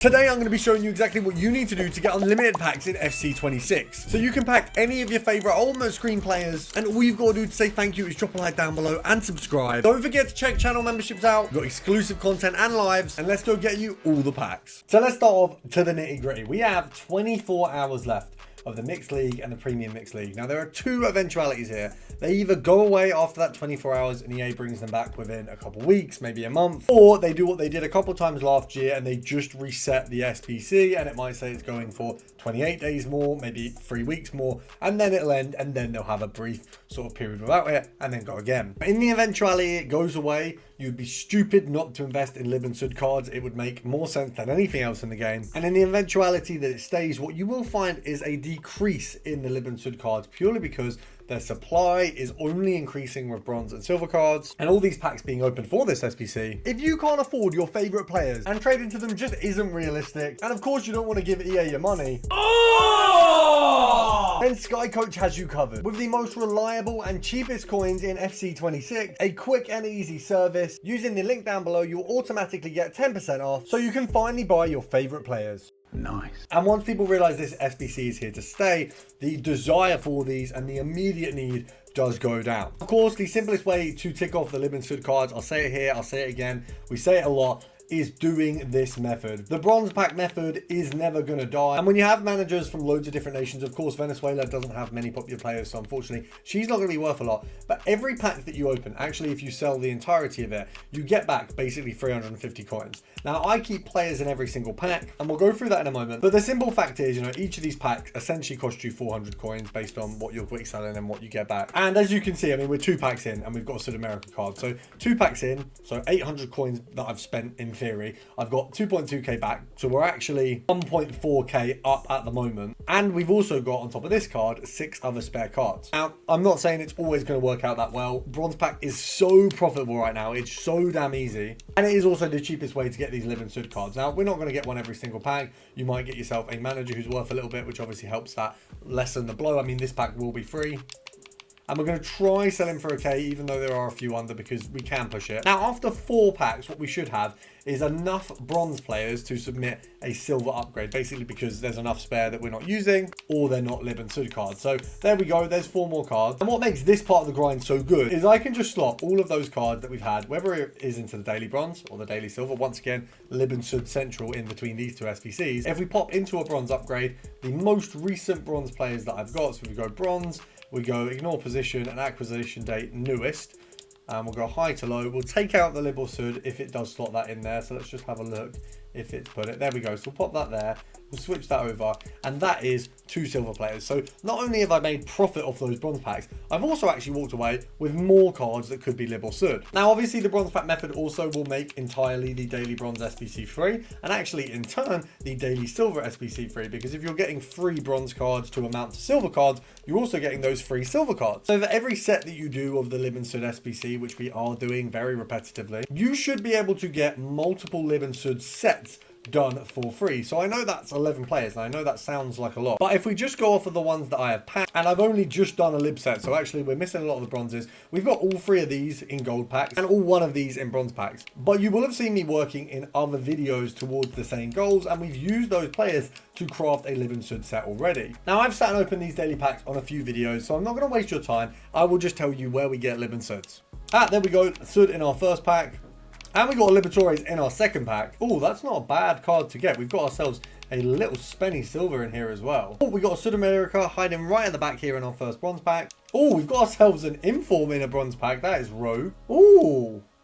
Today I'm going to be showing you exactly what you need to do to get unlimited packs in FC26. So you can pack any of your favourite ultimate screen players, and all you've got to do to say thank you is drop a like down below and subscribe. Don't forget to check channel memberships out, we've got exclusive content and lives, and let's go get you all the packs. So let's start off to the nitty gritty. We have 24 hours left of the Mixed League and the Premium Mixed League. Now there are two eventualities here. They either go away after that 24 hours and EA brings them back within a couple weeks, maybe a month, or they do what they did a couple times last year and they just reset the SBC, and it might say it's going for 28 days more, maybe 3 weeks more, and then it'll end, and then they'll have a brief sort of period without it and then go again. In the eventuality it goes away, you'd be stupid not to invest in Lib and Sud cards. It would make more sense than anything else in the game. And in the eventuality that it stays, what you will find is a decrease in the Lib and Sud cards, purely because their supply is only increasing with bronze and silver cards, and all these packs being opened for this SBC. If you can't afford your favorite players and trade into them just isn't realistic, and of course you don't want to give EA your money, then Sky Coach has you covered with the most reliable and cheapest coins in FC26, a quick and easy service. Using the link down below, you'll automatically get 10% off, so you can finally buy your favorite players. Nice. And once people realize this SBC is here to stay, the desire for these and the immediate need does go down. Of course, the simplest way to tick off the Lib and Sud cards, I'll say it here, I'll say it again, we say it a lot, is doing this method. The bronze pack method is never going to die. And when you have managers from loads of different nations, of course, Venezuela doesn't have many popular players, so unfortunately, she's not going to be worth a lot. But every pack that you open, actually, if you sell the entirety of it, you get back basically 350 coins. Now, I keep players in every single pack, and we'll go through that in a moment. But the simple fact is, each of these packs essentially cost you 400 coins based on what you're quick selling and what you get back. And as you can see, we're 2 packs in, and we've got a Sud America card. So 2 packs in, so 800 coins that I've spent in theory. I've got 2.2k back, so we're actually 1.4k up at the moment. And we've also got, on top of this card, 6 other spare cards. Now, I'm not saying it's always going to work out that well. Bronze pack is so profitable right now. It's so damn easy. And it is also the cheapest way to get these Lib and Sud cards. Now, we're not going to get one every single pack. You might get yourself a manager who's worth a little bit, which obviously helps that lessen the blow. This pack will be free. And we're going to try selling for a K, even though there are a few under, because we can push it. Now, after 4 packs, what we should have is enough bronze players to submit a silver upgrade, basically because there's enough spare that we're not using, or they're not Lib and Sud cards. So there we go, there's 4 more cards. And what makes this part of the grind so good is I can just slot all of those cards that we've had, whether it is into the daily bronze or the daily silver. Once again, Lib and Sud central in between these 2 SBCs. If we pop into a bronze upgrade, the most recent bronze players that I've got, so we go bronze, we go ignore position and acquisition date newest, and we'll go high to low. We'll take out the Lib or Sud if it does slot that in there. So let's just have a look if it's put it. There we go. So we'll pop that there. We'll switch that over, and that is 2 silver players. So not only have I made profit off those bronze packs, I've also actually walked away with more cards that could be Lib or Sud. Now, obviously, the bronze pack method also will make entirely the daily bronze SBC free, and actually, in turn, the daily silver SBC free, because if you're getting free bronze cards to amount to silver cards, you're also getting those free silver cards. So for every set that you do of the Lib and Sud SBC, which we are doing very repetitively, you should be able to get multiple Lib and Sud sets done for free. So I know that's 11 players, and I know that sounds like a lot, but if we just go off of the ones that I have packed, and I've only just done a Lib set, so actually we're missing a lot of the bronzes. We've got all 3 of these in gold packs and all 1 of these in bronze packs, but you will have seen me working in other videos towards the same goals, and we've used those players to craft a Lib and Sud set already. Now, I've sat and opened these daily packs on a few videos, so I'm not going to waste your time. I will just tell you where we get Lib and Suds. There we go, Sud in our first pack. And we got a Liberatores in our second pack. Oh, that's not a bad card to get. We've got ourselves a little spenny silver in here as well. Oh, we got a Sud America hiding right at the back here in our first bronze pack. Oh, we've got ourselves an Inform in a bronze pack. That is rogue.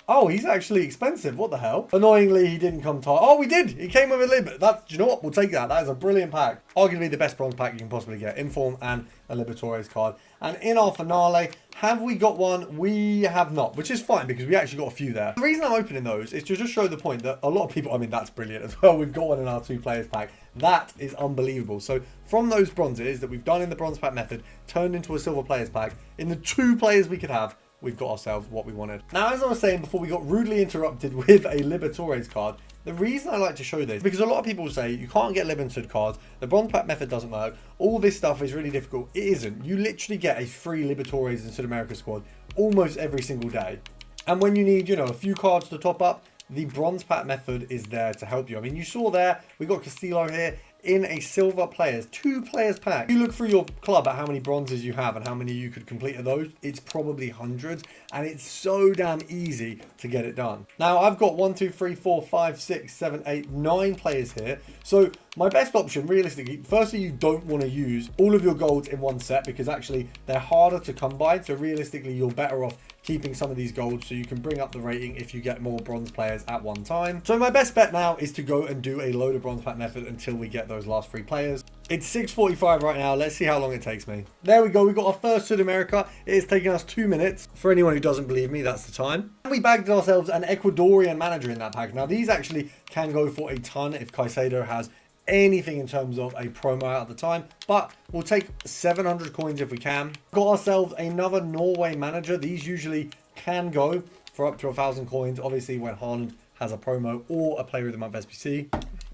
Oh, he's actually expensive. What the hell? Annoyingly, he didn't come tight. Oh, we did. He came with a Lib. Do you know what? We'll take that. That is a brilliant pack. Arguably the best bronze pack you can possibly get. Inform and a Liberatores card. And in our finale, have we got one? We have not, which is fine because we actually got a few there. The reason I'm opening those is to just show the point that a lot of people, that's brilliant as well. We've got one in our 2 players pack. That is unbelievable. So from those bronzes that we've done in the bronze pack method, turned into a silver players pack, in the 2 players we could have, we've got ourselves what we wanted. Now, as I was saying before we got rudely interrupted with a Liberatores card, the reason I like to show this, because a lot of people say you can't get Lib and Sud cards, the bronze pack method doesn't work, all this stuff is really difficult. It isn't. You literally get a free Liberatores and Sud America squad almost every single day. And when you need, a few cards to top up, the bronze pack method is there to help you. I mean, you saw there, we got Castillo here in a silver players, 2 players pack. You look through your club at how many bronzes you have and how many you could complete of those. It's probably hundreds, and it's so damn easy to get it done. Now I've got 1, 2, 3, 4, 5, 6, 7, 8, 9 players here. So my best option, realistically, firstly, you don't want to use all of your golds in one set because actually they're harder to come by. So realistically, you're better off keeping some of these golds so you can bring up the rating if you get more bronze players at one time. So my best bet now is to go and do a load of bronze pack method until we get those last 3 players. It's 6:45 right now. Let's see how long it takes me. There we go. We got our first South America. It is taking us 2 minutes. For anyone who doesn't believe me, that's the time. And we bagged ourselves an Ecuadorian manager in that pack. Now these actually can go for a ton if Caicedo has anything in terms of a promo out at the time, but we'll take 700 coins if we can. Got ourselves another Norway manager. These usually can go for up to 1,000 coins, obviously when Haaland has a promo or a player of the month SBC.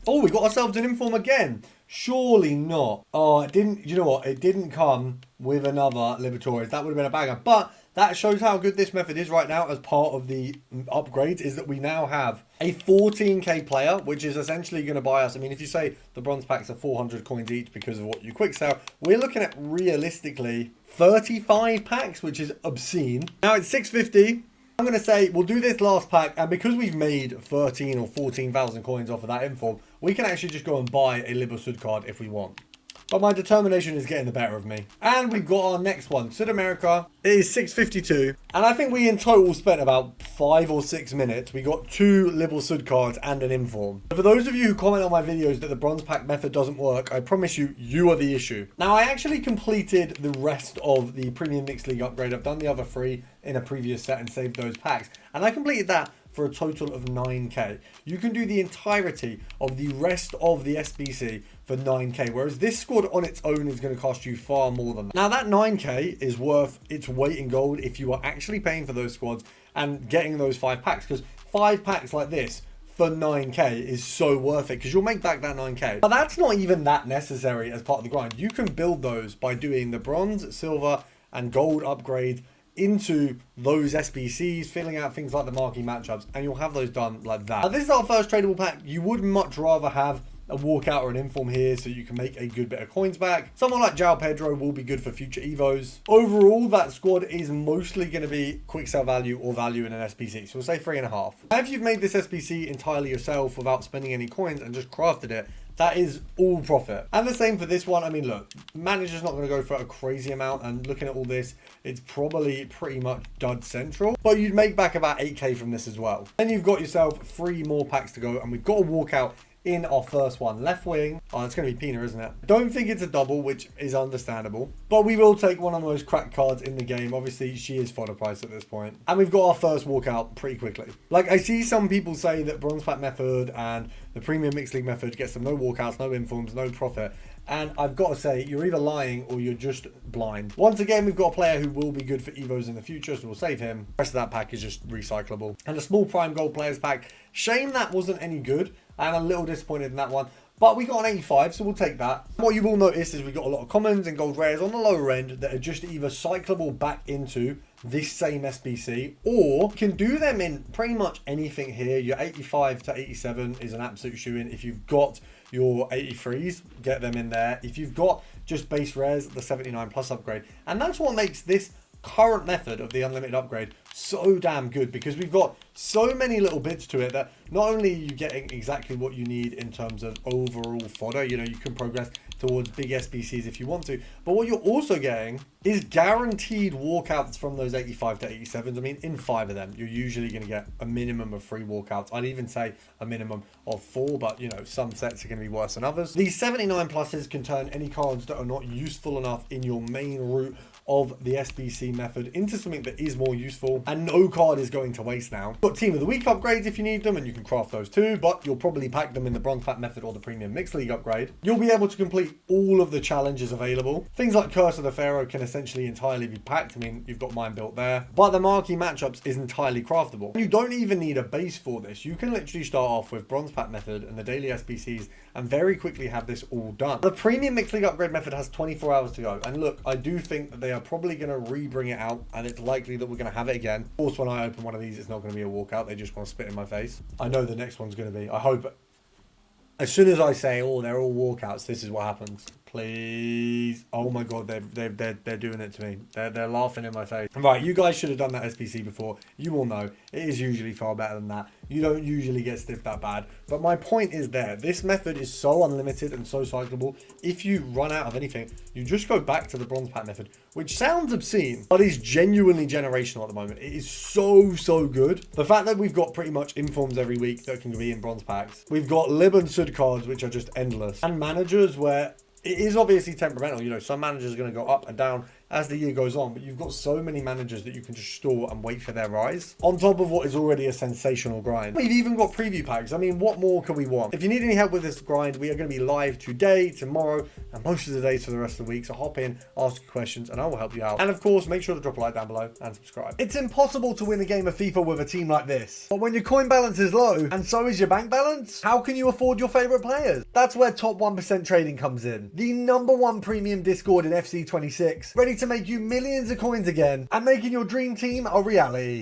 Oh, we got ourselves an inform again. Surely not. Oh, it didn't, you know what, it didn't come with another Libertadores. That would have been a banger, but that shows how good this method is right now as part of the upgrades, is that we now have a 14k player, which is essentially going to buy us. I mean, if you say the bronze packs are 400 coins each because of what you quick sell, we're looking at realistically 35 packs, which is obscene. Now it's 650. I'm going to say we'll do this last pack, and because we've made 13 or 14,000 coins off of that inform, we can actually just go and buy a Liber Sud card if we want. But my determination is getting the better of me. And we've got our next one, South America. It is 6:52. And I think we in total spent about 5 or 6 minutes. We got 2 Liber Sud cards and an inform. For those of you who comment on my videos that the bronze pack method doesn't work, I promise you, you are the issue. Now, I actually completed the rest of the Premium Mixed League upgrade. I've done the other 3 in a previous set and saved those packs. And I completed that for a total of 9k. You can do the entirety of the rest of the SBC for 9k, whereas this squad on its own is going to cost you far more than that. Now that 9k is worth its weight in gold if you are actually paying for those squads and getting those 5 packs, because 5 packs like this for 9k is so worth it because you'll make back that 9k. But that's not even that necessary as part of the grind. You can build those by doing the bronze, silver and gold upgrade into those SBCs, filling out things like the marquee matchups, and you'll have those done like that. Now, this is our first tradable pack. You would much rather have a walkout or an inform here so you can make a good bit of coins back. Someone like João Pedro will be good for future evos. Overall, that squad is mostly going to be quick sell value or value in an SBC, so we'll say 3.5. Now, if you've made this SBC entirely yourself without spending any coins and just crafted it, that is all profit. And the same for this one. I mean, look, manager's not going to go for a crazy amount, and looking at all this, it's probably pretty much dud central, but you'd make back about 8k from this as well. Then you've got yourself 3 more packs to go, and we've got a walkout in our first one. Left wing. Oh, it's going to be Pina, isn't it? Don't think it's a double, which is understandable, but we will take one of the most cracked cards in the game. Obviously, she is fodder price at this point. And we've got our first walkout pretty quickly. Like, I see some people say that bronze pack method and the premium mixed league method gets them no walkouts, no informs, no profit. And I've got to say, you're either lying or you're just blind. Once again, we've got a player who will be good for evos in the future, so we'll save him. The rest of that pack is just recyclable. And a small prime gold players pack. Shame that wasn't any good. I'm a little disappointed in that one. But we got an 85, so we'll take that. What you will notice is we got a lot of commons and gold rares on the lower end that are just either cyclable back into this same SBC, or you can do them in pretty much anything here. Your 85 to 87 is an absolute shoe-in. If you've got your 83s, get them in there. If you've got just base rares, the 79 plus upgrade. And that's what makes this current method of the unlimited upgrade so damn good, because we've got so many little bits to it that not only are you getting exactly what you need in terms of overall fodder, you know, you can progress towards big SBCs if you want to, but what you're also getting is guaranteed walkouts from those 85 to 87s. I mean, in 5 of them, you're usually going to get a minimum of 3 walkouts. I'd even say a minimum of 4, but you know, some sets are going to be worse than others. These 79 pluses can turn any cards that are not useful enough in your main route of the SBC method into something that is more useful, and no card is going to waste now. You've got Team of the Week upgrades if you need them, and you can craft those too, but you'll probably pack them in the bronze pack method or the premium mixed league upgrade. You'll be able to complete all of the challenges available. Things like Curse of the Pharaoh can essentially entirely be packed. I mean, you've got mine built there, but the marquee matchups is entirely craftable. You don't even need a base for this. You can literally start off with bronze pack method and the daily SBCs and very quickly have this all done. The premium mixed league upgrade method has 24 hours to go, and look, I do think that they are probably going to re-bring it out, and it's likely that we're going to have it again. Of course, when I open one of these, it's not going to be a walkout. They just want to spit in my face. I know the next one's going to be. I hope. As soon as I say, oh, they're all walkouts, this is what happens. Please. Oh my god, they're doing it to me. They're laughing in my face. Right, you guys should have done that SBC before. You all know it is usually far better than that. You don't usually get stiffed that bad. But my point is there. This method is so unlimited and so cyclable. If you run out of anything, you just go back to the bronze pack method, which sounds obscene, but is genuinely generational at the moment. It is so good. The fact that we've got pretty much informs every week that can be in bronze packs. We've got Lib and Sud cards, which are just endless. And managers where it is obviously temperamental. You know, some managers are going to go up and down as the year goes on, but you've got so many managers that you can just store and wait for their rise on top of what is already a sensational grind. We've even got preview packs. I mean, what more can we want? If you need any help with this grind, we are going to be live today, tomorrow, and most of the days for the rest of the week. So hop in, ask questions, and I will help you out. And of course, make sure to drop a like down below and subscribe. It's impossible to win a game of FIFA with a team like this. But when your coin balance is low, and so is your bank balance, how can you afford your favorite players? That's where Top 1% Trading comes in. The #1 premium Discord in FC26, ready to make you millions of coins again and making your dream team a reality.